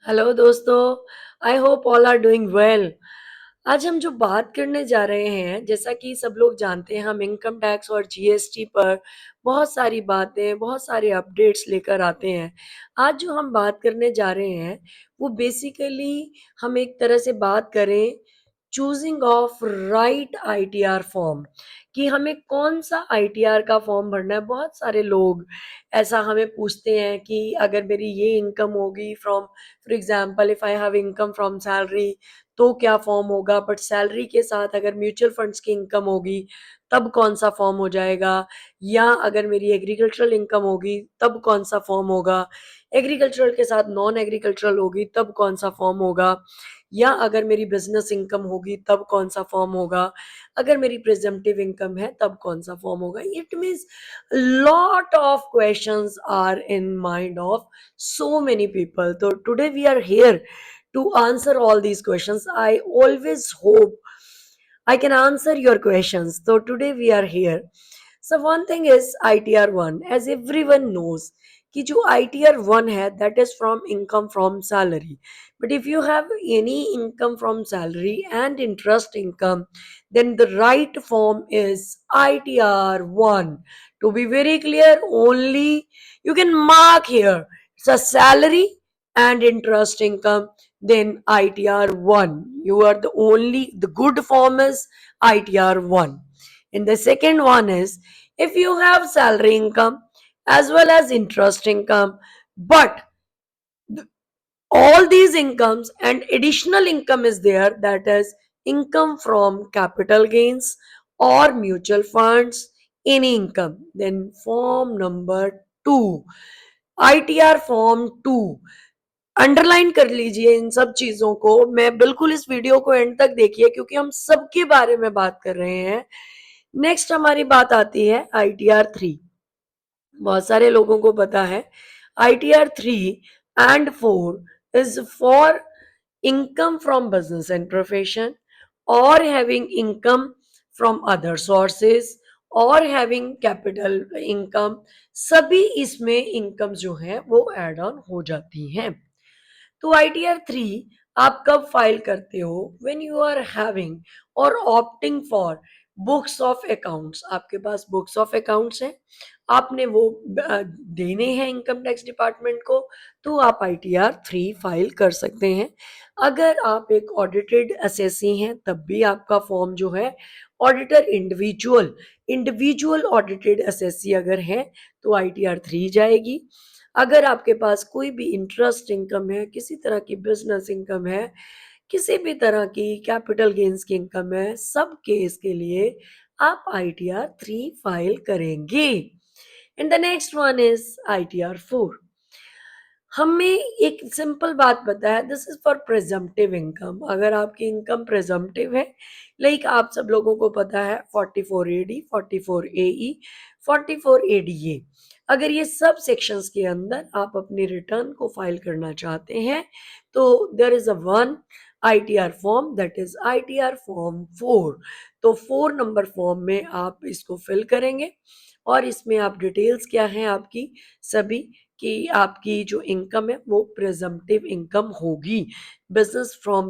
Hello दोस्तों। I hope all are doing well. आज हम जो बात करने जा रहे हैं, जैसा कि सब लोग जानते हैं, हम इनकम टैक्स और जीएसटी पर बहुत सारी बातें, बहुत सारे अपडेट्स लेकर आते हैं। आज जो हम बात करने जा रहे हैं वो बेसिकली हम एक तरह से बात करें choosing of right ITR form, कि हमें कौन सा आईटीआर का फॉर्म भरना है। बहुत सारे लोग ऐसा हमें पूछते हैं कि अगर मेरी ये इनकम होगी from, for example if I have income from salary तो क्या फॉर्म होगा, बट सैलरी के साथ अगर म्यूचुअल फंड्स की इनकम होगी तब कौन सा फॉर्म हो जाएगा, या अगर मेरी एग्रीकल्चरल इनकम होगी तब कौन सा फॉर्म होगा, एग्रीकल्चरल के साथ नॉन एग्रीकल्चरल होगी तब कौन सा फॉर्म होगा, या अगर मेरी बिजनेस इनकम होगी तब कौन सा फॉर्म होगा, अगर मेरी प्रिजम्पटिव इनकम है तब कौन सा फॉर्म होगा। It means lot of questions are in mind of so many people. So today we are here to answer all these questions. I always hope I can answer your questions. So today we are here. So one thing is ITR1, as everyone knows कि जो ITR1 है that is from income from salary. But if you have any income from salary and interest income, then the right form is ITR1. To be very clear, only you can mark here it's a salary and interest income, then ITR1. You are the only, the good form is ITR1. And the second one is if you have salary income as well as interest income, but all these incomes and additional income is there, that is income from capital gains or mutual funds, any income, then form number 2, ITR form 2। Underline कर लीजिए इन सब चीजों को। मैं बिल्कुल इस video को and तक देखिए क्योंकि हम सबके बारे में बात कर रहे हैं। नेक्स्ट हमारी बात आती है ITR 3। बहुत सारे लोगों को पता है ITR 3 and 4 is for income from business and profession, or having income from other sources, और हैविंग कैपिटल इनकम। सभी इसमें इनकम जो है वो एड ऑन हो जाती हैं। तो ITR 3 आप कब फाइल करते हो? व्हेन यू आर हैविंग और opting for books of accounts. आपके पास बुक्स ऑफ अकाउंट्स हैं, आपने वो देने हैं इनकम टैक्स डिपार्टमेंट को, तो आप ITR 3 फाइल कर सकते हैं। अगर आप एक ऑडिटेड एसएससी हैं तब भी आपका फॉर्म जो है auditor individual, individual audited SSC अगर है तो ITR 3 जाएगी। अगर आपके पास कोई भी इंटरेस्ट इनकम है, किसी तरह की बिजनेस इनकम है, किसी भी तरह की कैपिटल गेन्स की इनकम है, सब केस के लिए आप ITR 3 फाइल करेंगे। And the next one is ITR 4। हमें एक सिंपल बात पता है, this is for presumptive income. अगर आपकी इनकम प्रिजम्पटिव है, लाइक आप सब लोगों को पता है 44AD, 44AE, 44ADA, अगर ये सब सेक्शंस के अंदर आप अपने रिटर्न को फाइल करना चाहते हैं तो there is a one ITR form, that is ITR form 4। तो 4 नंबर फॉर्म में आप इसको फिल करेंगे और इसमें आप डिटेल्स क्या हैं आपकी सभी, कि आपकी जो इनकम है वो प्रिजम्पटिव इनकम होगी, business from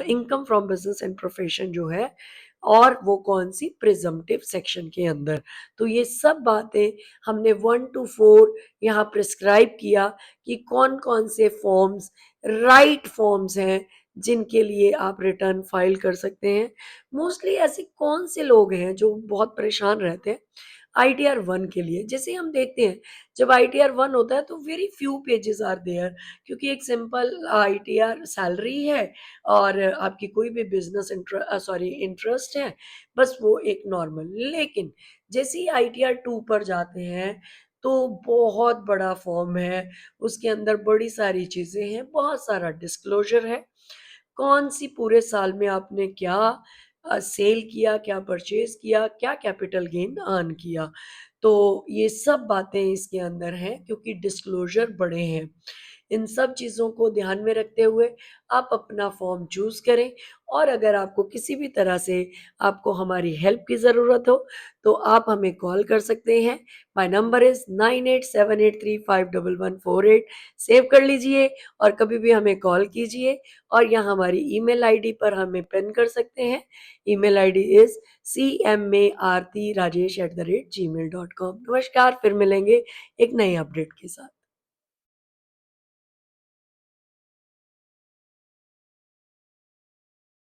income from business and profession जो है, और वो कौन सी प्रिजम्पटिव सेक्शन के अंदर। तो ये सब बातें हमने 1 to 4 यहाँ प्रिस्क्राइब किया कि कौन कौन से फॉर्म्स राइट फॉर्म्स हैं जिनके लिए आप रिटर्न फाइल कर सकते हैं। मोस्टली ऐसे कौन से लोग हैं जो बहुत परेशान रहते हैं ITR 1 के लिए। जैसे हम देखते हैं जब ITR 1 होता है तो very few pages are there, क्योंकि एक सिंपल ITR सैलरी है और आपकी कोई भी बिजनेस इंटरेस्ट है, बस वो एक नॉर्मल। लेकिन जैसे ही ITR 2 पर जाते हैं तो बहुत बड़ा फॉर्म है, उसके अंदर बड़ी सारी चीजें हैं, बहुत सारा डिस्क्लोजर है, कौन सी पूरे साल में आपने क्या सेल किया, क्या परचेज किया, क्या कैपिटल गेन अर्न किया। तो ये सब बातें इसके अंदर हैं क्योंकि डिस्क्लोजर बड़े हैं। इन सब चीज़ों को ध्यान में रखते हुए आप अपना फॉर्म चूज़ करें। और अगर आपको किसी भी तरह से आपको हमारी हेल्प की ज़रूरत हो, तो आप हमें कॉल कर सकते हैं। My number is 9878351148। सेव कर लीजिए और कभी भी हमें कॉल कीजिए, और यहाँ हमारी ईमेल आईडी पर हमें पिन कर सकते हैं। Email ID is cmartrajesh@gmail.com। नमस्कार, फिर मिलेंगे एक नए अपडेट के साथ।